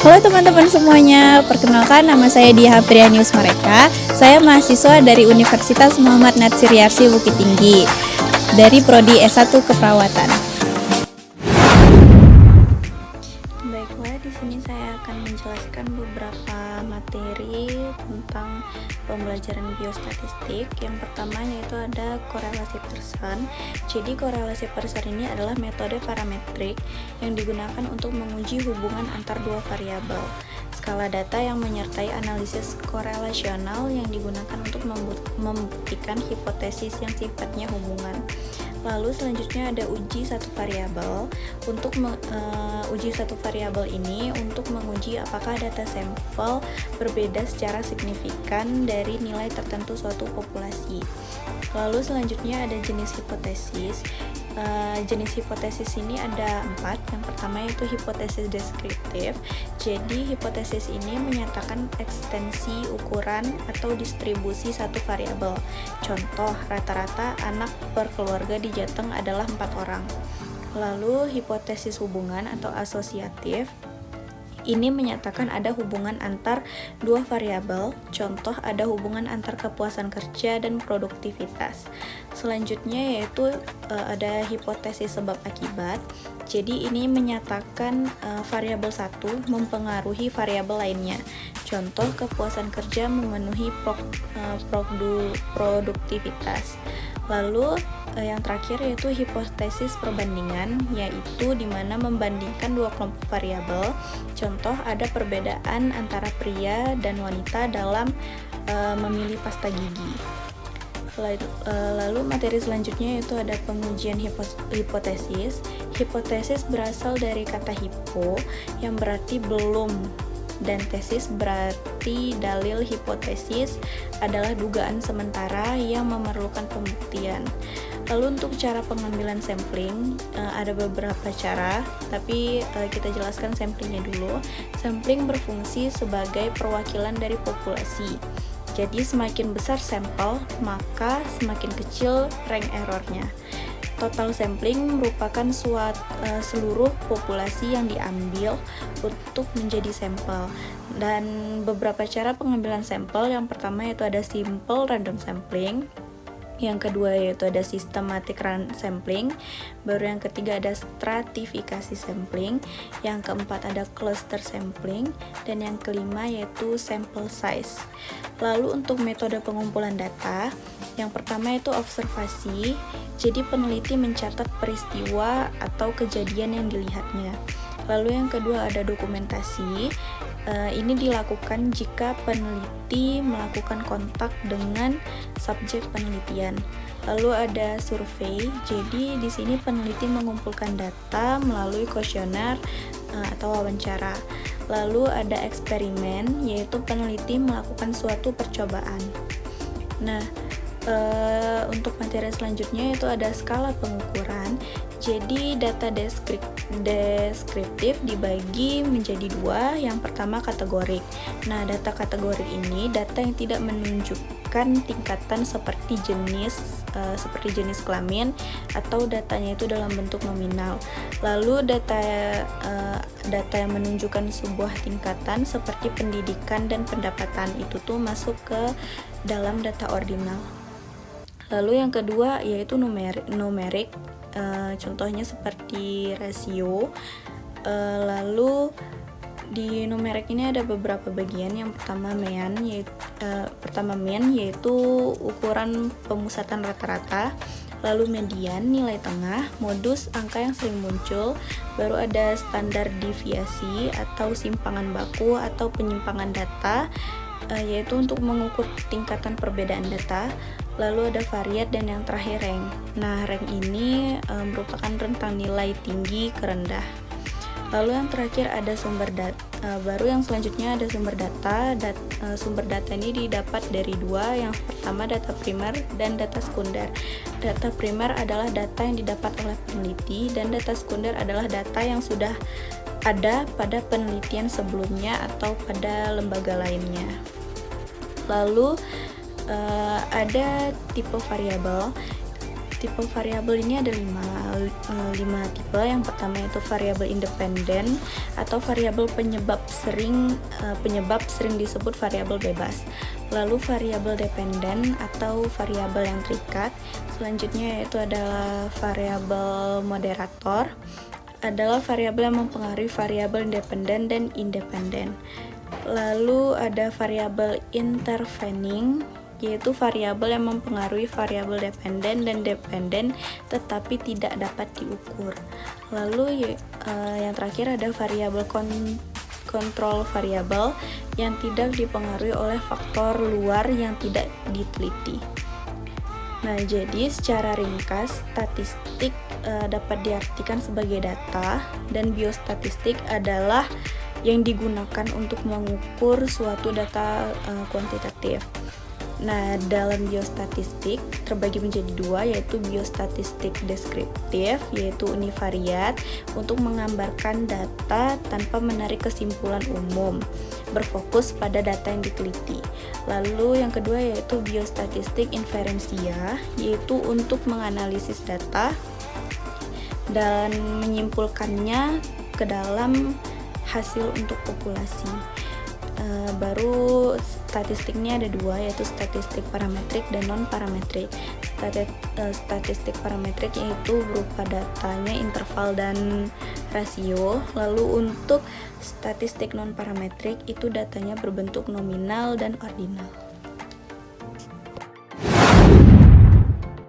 Halo teman-teman semuanya, perkenalkan nama saya Diah Aprianius Mareka. Saya mahasiswa dari Universitas Muhammad Natsir-Yarsi Bukit Tinggi dari Prodi S1 Keperawatan. Baiklah, di sini saya akan menjelaskan beberapa materi tentang pembelajaran biostatistik. Yang pertama yaitu ada korelasi Pearson. Jadi korelasi Pearson ini adalah metode parametrik yang digunakan untuk menguji hubungan antar dua variabel. Skala data yang menyertai analisis korelasional yang digunakan untuk membuktikan hipotesis yang sifatnya hubungan. Lalu selanjutnya ada uji satu variabel. Untuk uji satu variabel ini untuk menguji apakah data sampel berbeda secara signifikan dari nilai tertentu suatu populasi. Lalu selanjutnya ada jenis hipotesis. Jenis hipotesis ini ada 4. Yang pertama yaitu hipotesis deskriptif. Jadi hipotesis ini menyatakan ekstensi ukuran atau distribusi satu variabel. Contoh, rata-rata anak per keluarga di Jateng adalah 4 orang. Lalu hipotesis hubungan atau asosiatif. Ini menyatakan ada hubungan antar dua variabel, contoh ada hubungan antar kepuasan kerja dan produktivitas. Selanjutnya yaitu ada hipotesis sebab akibat. Jadi ini menyatakan variabel satu mempengaruhi variabel lainnya. Contoh kepuasan kerja memenuhi produktivitas. Lalu yang terakhir yaitu hipotesis perbandingan, yaitu di mana membandingkan dua kelompok variabel. Contoh ada perbedaan antara pria dan wanita dalam memilih pasta gigi. Lalu materi selanjutnya yaitu ada pengujian hipotesis. Hipotesis berasal dari kata hipo yang berarti belum, dan tesis berarti dalil. Hipotesis adalah dugaan sementara yang memerlukan pembuktian. Lalu untuk cara pengambilan sampling ada beberapa cara, tapi kita jelaskan samplingnya dulu. Sampling berfungsi sebagai perwakilan dari populasi. Jadi semakin besar sampel, maka semakin kecil rank errornya. Total sampling merupakan seluruh populasi yang diambil untuk menjadi sampel. Dan beberapa cara pengambilan sampel, yang pertama yaitu ada simple random sampling, yang kedua yaitu ada systematic sampling, baru yang ketiga ada stratifikasi sampling, yang keempat ada cluster sampling, dan yang kelima yaitu sample size. Lalu untuk metode pengumpulan data, yang pertama itu observasi. Jadi peneliti mencatat peristiwa atau kejadian yang dilihatnya. Lalu yang kedua ada dokumentasi. Ini dilakukan jika peneliti melakukan kontak dengan subjek penelitian. Lalu ada survei. Jadi di sini peneliti mengumpulkan data melalui kuesioner atau wawancara. Lalu ada eksperimen, yaitu peneliti melakukan suatu percobaan. Nah, untuk materi selanjutnya itu ada skala pengukuran. Jadi data deskriptif dibagi menjadi 2. Yang pertama kategorik. Nah, data kategorik ini data yang tidak menunjukkan tingkatan seperti jenis kelamin, atau datanya itu dalam bentuk nominal. Lalu data yang menunjukkan sebuah tingkatan seperti pendidikan dan pendapatan itu tuh masuk ke dalam data ordinal. Lalu yang kedua yaitu numerik, contohnya seperti rasio. Lalu di numerik ini ada beberapa bagian. Yang pertama mean, yaitu ukuran pemusatan rata-rata. Lalu median, nilai tengah, modus, angka yang sering muncul. Baru ada standar deviasi atau simpangan baku atau penyimpangan data, yaitu untuk mengukur tingkatan perbedaan data. Lalu ada variat, dan yang terakhir rank. Nah, rank ini merupakan rentang nilai tinggi ke rendah. Lalu yang terakhir ada sumber data. Baru yang selanjutnya ada sumber data. Sumber data ini didapat dari 2. Yang pertama data primer dan data sekunder. Data primer adalah data yang didapat oleh peneliti, dan data sekunder adalah data yang sudah ada pada penelitian sebelumnya atau pada lembaga lainnya. Lalu ada tipe variabel. Tipe variabel ini ada 5 tipe. Yang pertama itu variabel independen atau variabel penyebab sering disebut variabel bebas. Lalu variabel dependen atau variabel yang terikat. Selanjutnya yaitu adalah variabel moderator, adalah variabel yang mempengaruhi variabel independen dan independen. Lalu ada variabel intervening, yaitu variabel yang mempengaruhi variabel dependen dan dependen tetapi tidak dapat diukur. Lalu yang terakhir ada variabel kontrol variabel yang tidak dipengaruhi oleh faktor luar yang tidak diteliti. Nah, jadi secara ringkas, statistik dapat diartikan sebagai data, dan biostatistik adalah yang digunakan untuk mengukur suatu data kuantitatif. Nah, dalam biostatistik terbagi menjadi dua, yaitu biostatistik deskriptif, yaitu univariat, untuk menggambarkan data tanpa menarik kesimpulan umum, berfokus pada data yang diteliti. Lalu yang kedua yaitu biostatistik inferensia, yaitu untuk menganalisis data dan menyimpulkannya ke dalam hasil untuk populasi. Baru statistiknya ada dua, yaitu statistik parametrik dan non parametrik. Statistik parametrik yaitu berupa datanya interval dan rasio. Lalu untuk statistik non parametrik itu datanya berbentuk nominal dan ordinal.